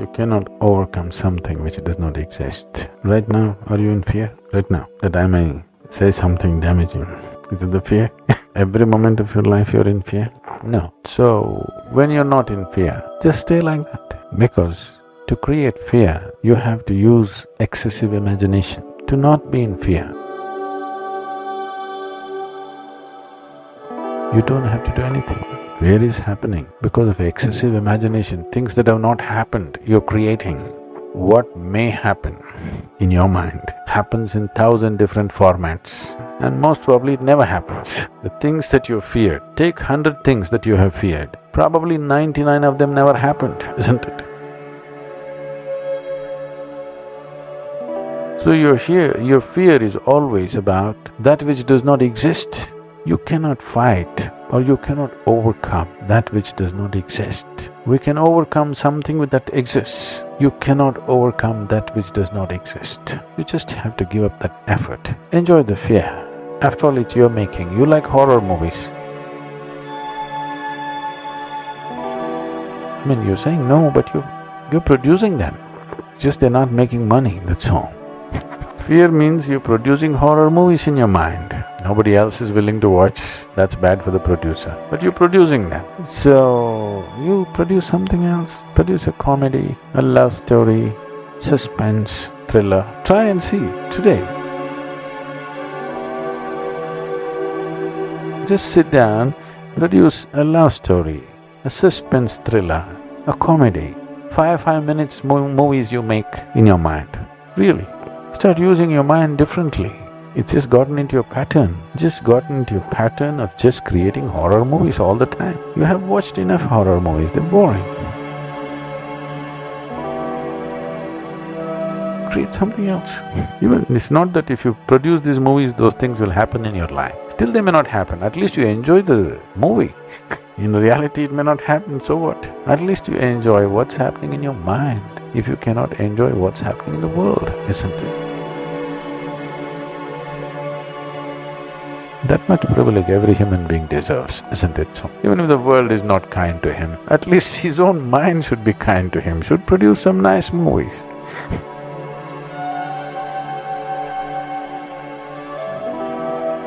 You cannot overcome something which does not exist. Right now, are you in fear? Right now, that I may say something damaging. Is it the fear? Every moment of your life you're in fear? No. So, when you're not in fear, just stay like that. Because to create fear, you have to use excessive imagination. To not be in fear, you don't have to do anything. Fear is happening because of excessive imagination. Things that have not happened, you're creating. What may happen in your mind happens in 1,000 different formats, and most probably it never happens. The things that you feared, take 100 things that you have feared, probably 99 of them never happened, isn't it? So your fear is always about that which does not exist. You cannot fight or you cannot overcome that which does not exist. We can overcome something that exists. You cannot overcome that which does not exist. You just have to give up that effort. Enjoy the fear. After all, it's your making. You like horror movies. I mean, you're saying no, but you're producing them. It's just they're not making money, that's all. Fear means you're producing horror movies in your mind. Nobody else is willing to watch, that's bad for the producer, but you're producing them. So, you produce something else, produce a comedy, a love story, suspense, thriller. Try and see, today. Just sit down, produce a love story, a suspense thriller, a comedy. 5 minutes movies you make in your mind, really. Start using your mind differently. It's just gotten into your pattern, of just creating horror movies all the time. You have watched enough horror movies, they're boring. Create something else. Even it's not that if you produce these movies, those things will happen in your life. Still they may not happen, at least you enjoy the movie. In reality it may not happen, so what? At least you enjoy what's happening in your mind, if you cannot enjoy what's happening in the world, isn't it? That much privilege every human being deserves, isn't it so? Even if the world is not kind to him, at least his own mind should be kind to him, should produce some nice movies.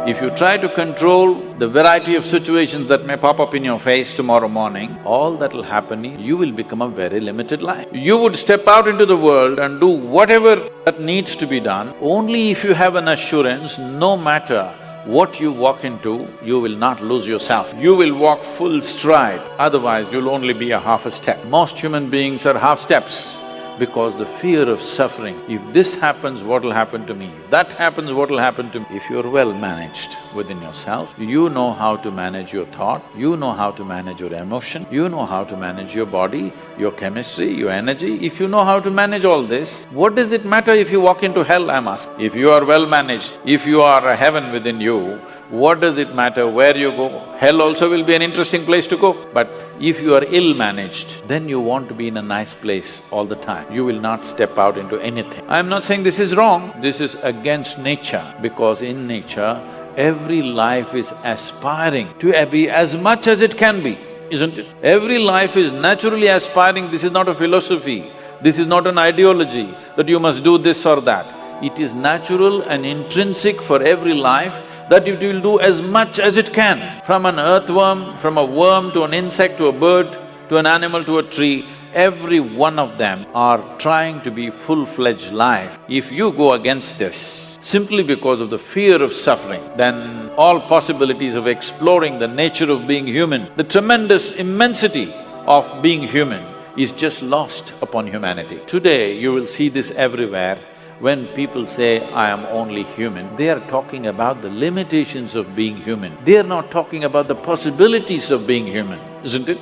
If you try to control the variety of situations that may pop up in your face tomorrow morning, all that'll happen is you will become a very limited life. You would step out into the world and do whatever that needs to be done only if you have an assurance, no matter what you walk into, you will not lose yourself. You will walk full stride, otherwise you'll only be a half a step. Most human beings are half steps because the fear of suffering. If this happens, what will happen to me? If that happens, what will happen to me? If you're well managed within yourself, you know how to manage your thought, you know how to manage your emotion, you know how to manage your body, your chemistry, your energy. If you know how to manage all this, what does it matter if you walk into hell, I'm asking? If you are well managed, if you are a heaven within you, what does it matter where you go? Hell also will be an interesting place to go. But if you are ill-managed, then you want to be in a nice place all the time. You will not step out into anything. I'm not saying this is wrong, this is against nature, because in nature, every life is aspiring to be as much as it can be, isn't it? Every life is naturally aspiring, this is not a philosophy, this is not an ideology that you must do this or that. It is natural and intrinsic for every life that it will do as much as it can. From an earthworm, from a worm to an insect to a bird, to an animal to a tree, every one of them are trying to be full-fledged life. If you go against this simply because of the fear of suffering, then all possibilities of exploring the nature of being human, the tremendous immensity of being human is just lost upon humanity. Today, you will see this everywhere. When people say, I am only human, they are talking about the limitations of being human. They are not talking about the possibilities of being human, isn't it?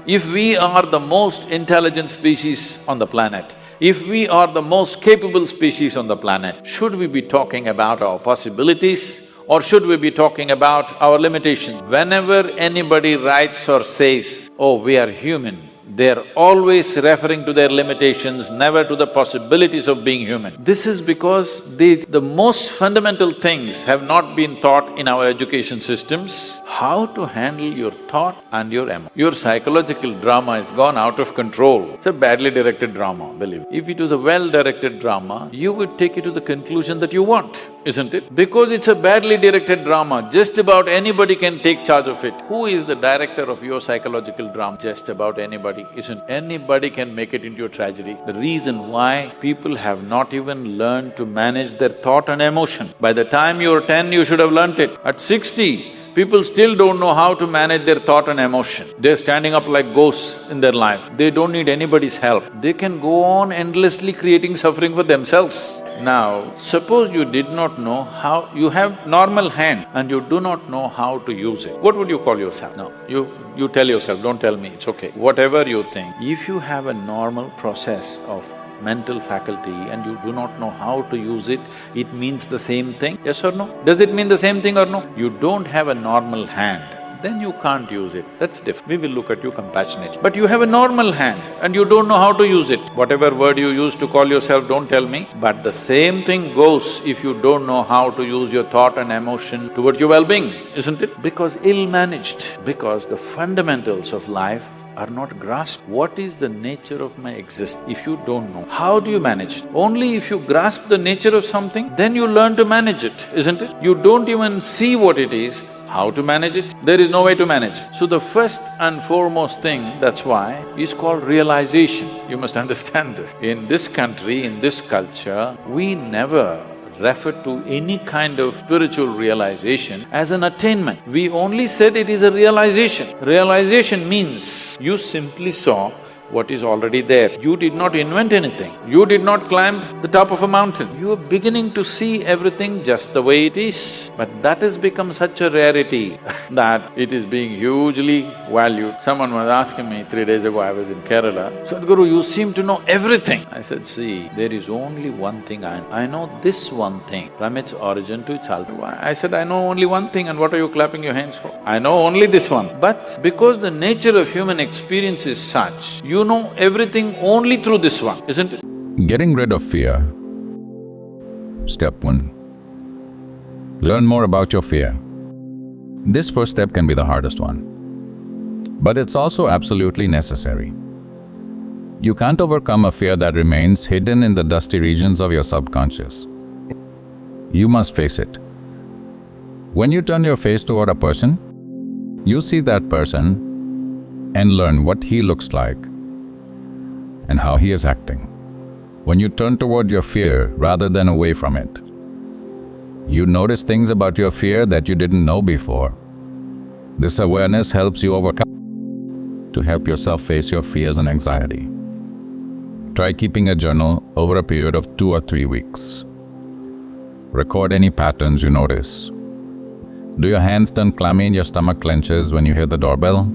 If we are the most intelligent species on the planet, if we are the most capable species on the planet, should we be talking about our possibilities or should we be talking about our limitations? Whenever anybody writes or says, oh, we are human, they're always referring to their limitations, never to the possibilities of being human. This is because the most fundamental things have not been taught in our education systems. How to handle your thought and your emotion. Your psychological drama has gone out of control. It's a badly directed drama, believe me. If it was a well-directed drama, you would take it to the conclusion that you want, isn't it? Because it's a badly directed drama, just about anybody can take charge of it. Who is the director of your psychological drama? Just about anybody, isn't? Anybody can make it into a tragedy. The reason why people have not even learned to manage their thought and emotion. By the time you're 10, you should have learnt it. At 60, people still don't know how to manage their thought and emotion. They're standing up like ghosts in their life. They don't need anybody's help. They can go on endlessly creating suffering for themselves. Now, suppose you did not know how… you have normal hand and you do not know how to use it. What would you call yourself? No, you tell yourself, don't tell me, it's okay. Whatever you think, if you have a normal process of mental faculty and you do not know how to use it, it means the same thing, yes or no? Does it mean the same thing or no? You don't have a normal hand, then you can't use it, that's different. We will look at you compassionately. But you have a normal hand and you don't know how to use it. Whatever word you use to call yourself, don't tell me. But the same thing goes if you don't know how to use your thought and emotion towards your well-being, isn't it? Because ill-managed, because the fundamentals of life are not grasped. What is the nature of my existence? If you don't know, how do you manage it? Only if you grasp the nature of something, then you learn to manage it, isn't it? You don't even see what it is, how to manage it? There is no way to manage. So the first and foremost thing, that's why, is called realization. You must understand this. In this country, in this culture, we never refer to any kind of spiritual realization as an attainment. We only said it is a realization. Realization means you simply saw what is already there. You did not invent anything. You did not climb the top of a mountain. You are beginning to see everything just the way it is. But that has become such a rarity that it is being hugely valued. Someone was asking me 3 days ago, I was in Kerala, "Sadhguru, you seem to know everything." I said, "See, there is only one thing I know this one thing, from its origin to its ultimate." I said, "I know only one thing, and what are you clapping your hands for? I know only this one." But because the nature of human experience is such, you know everything only through this one, isn't it? Getting rid of fear. Step 1. Learn more about your fear. This first step can be the hardest one, but it's also absolutely necessary. You can't overcome a fear that remains hidden in the dusty regions of your subconscious. You must face it. When you turn your face toward a person, you see that person and learn what he looks like and how he is acting. When you turn toward your fear rather than away from it, you notice things about your fear that you didn't know before. This awareness helps you overcome to help yourself face your fears and anxiety. Try keeping a journal over a period of 2 or 3 weeks. Record any patterns you notice. Do your hands turn clammy and your stomach clenches when you hear the doorbell?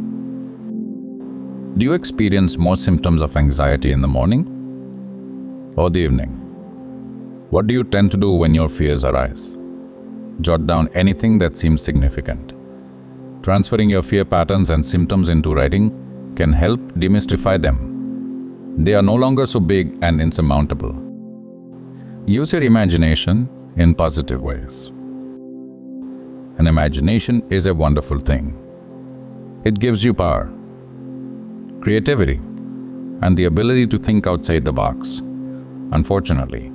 Do you experience more symptoms of anxiety in the morning or the evening? What do you tend to do when your fears arise? Jot down anything that seems significant. Transferring your fear patterns and symptoms into writing can help demystify them. They are no longer so big and insurmountable. Use your imagination in positive ways. An imagination is a wonderful thing. It gives you power, creativity, and the ability to think outside the box. Unfortunately,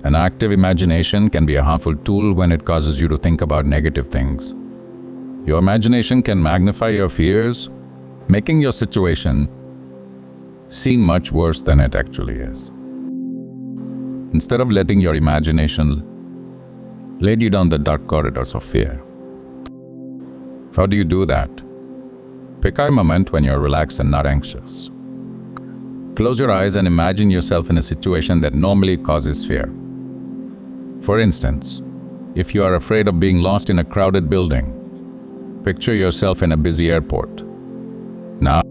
an active imagination can be a harmful tool when it causes you to think about negative things. Your imagination can magnify your fears, making your situation seem much worse than it actually is. Instead of letting your imagination lead you down the dark corridors of fear. How do you do that? Pick a moment when you're relaxed and not anxious. Close your eyes and imagine yourself in a situation that normally causes fear. For instance, if you are afraid of being lost in a crowded building, picture yourself in a busy airport. Now,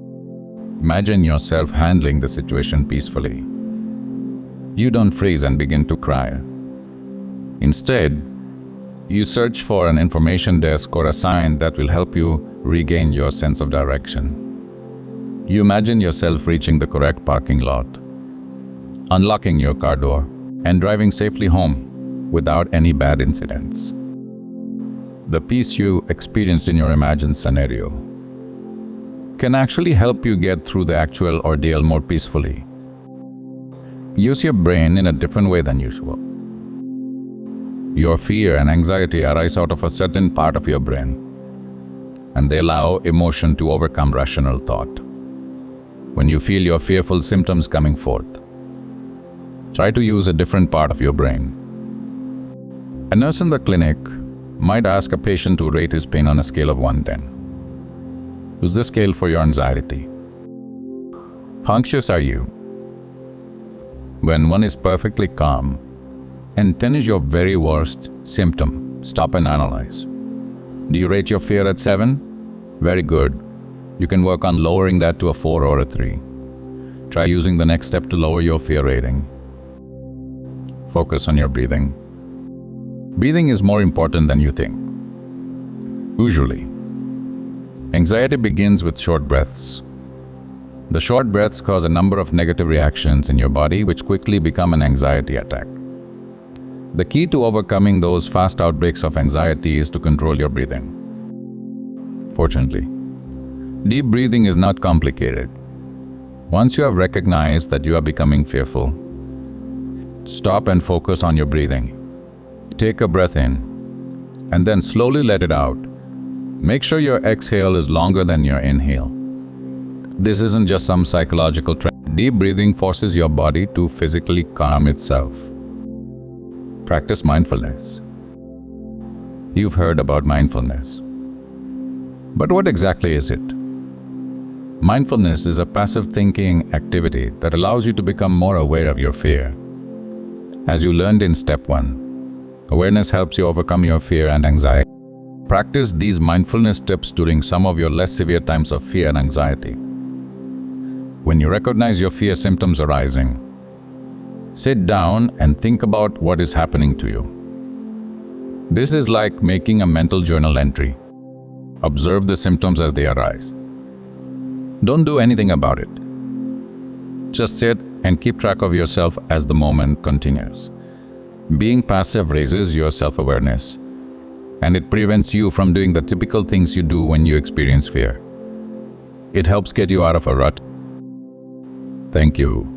imagine yourself handling the situation peacefully. You don't freeze and begin to cry. Instead, you search for an information desk or a sign that will help you regain your sense of direction. You imagine yourself reaching the correct parking lot, unlocking your car door, and driving safely home without any bad incidents. The peace you experienced in your imagined scenario can actually help you get through the actual ordeal more peacefully. Use your brain in a different way than usual. Your fear and anxiety arise out of a certain part of your brain, and they allow emotion to overcome rational thought. When you feel your fearful symptoms coming forth, try to use a different part of your brain. A nurse in the clinic might ask a patient to rate his pain on a scale of 1 to 10. Use this scale for your anxiety. How anxious are you? When 1 is perfectly calm and 10 is your very worst symptom, stop and analyze. Do you rate your fear at 7? Very good. You can work on lowering that to a 4 or a 3. Try using the next step to lower your fear rating. Focus on your breathing. Breathing is more important than you think. Usually, anxiety begins with short breaths. The short breaths cause a number of negative reactions in your body which quickly become an anxiety attack. The key to overcoming those fast outbreaks of anxiety is to control your breathing. Fortunately, deep breathing is not complicated. Once you have recognized that you are becoming fearful, stop and focus on your breathing. Take a breath in, and then slowly let it out. Make sure your exhale is longer than your inhale. This isn't just some psychological trend. Deep breathing forces your body to physically calm itself. Practice mindfulness. You've heard about mindfulness. But what exactly is it? Mindfulness is a passive thinking activity that allows you to become more aware of your fear. As you learned in step 1, awareness helps you overcome your fear and anxiety. Practice these mindfulness steps during some of your less severe times of fear and anxiety. When you recognize your fear symptoms arising, sit down and think about what is happening to you. This is like making a mental journal entry. Observe the symptoms as they arise. Don't do anything about it. Just sit and keep track of yourself as the moment continues. Being passive raises your self-awareness, and it prevents you from doing the typical things you do when you experience fear. It helps get you out of a rut. Thank you.